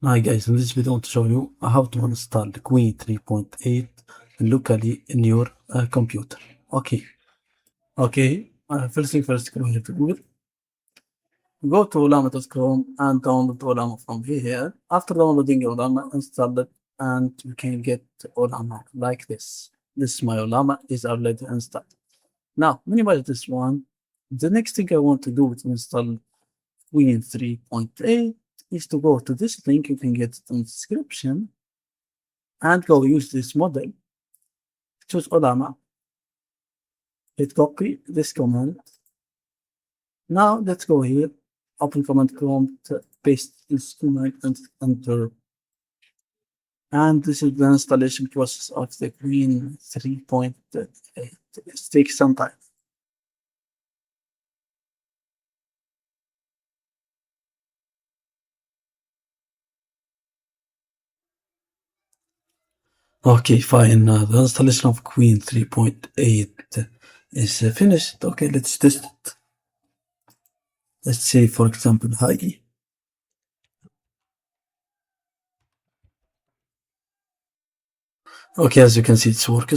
Hi guys, in this video I want to show you how to install the Qwen 3.8 locally in your computer. Okay. First thing first, go here to Google. Go to Ollama.com and download Ollama from here. After downloading Ollama, install it and you can get Ollama like this. This is my Ollama, is already installed. Now, minimize this one. The next thing I want to do to install Qwen 3.8 is to go to this link. You can get it in the description and go use this model. Choose Ollama. Hit copy this command. Now let's go here. Open command prompt, paste this command and enter. And this is the installation process of the Qwen 3.8. It takes some time. Okay, fine. The installation of Qwen 3.8 is finished. Okay, let's test it. Let's say, for example, hi. Okay, as you can see, it works.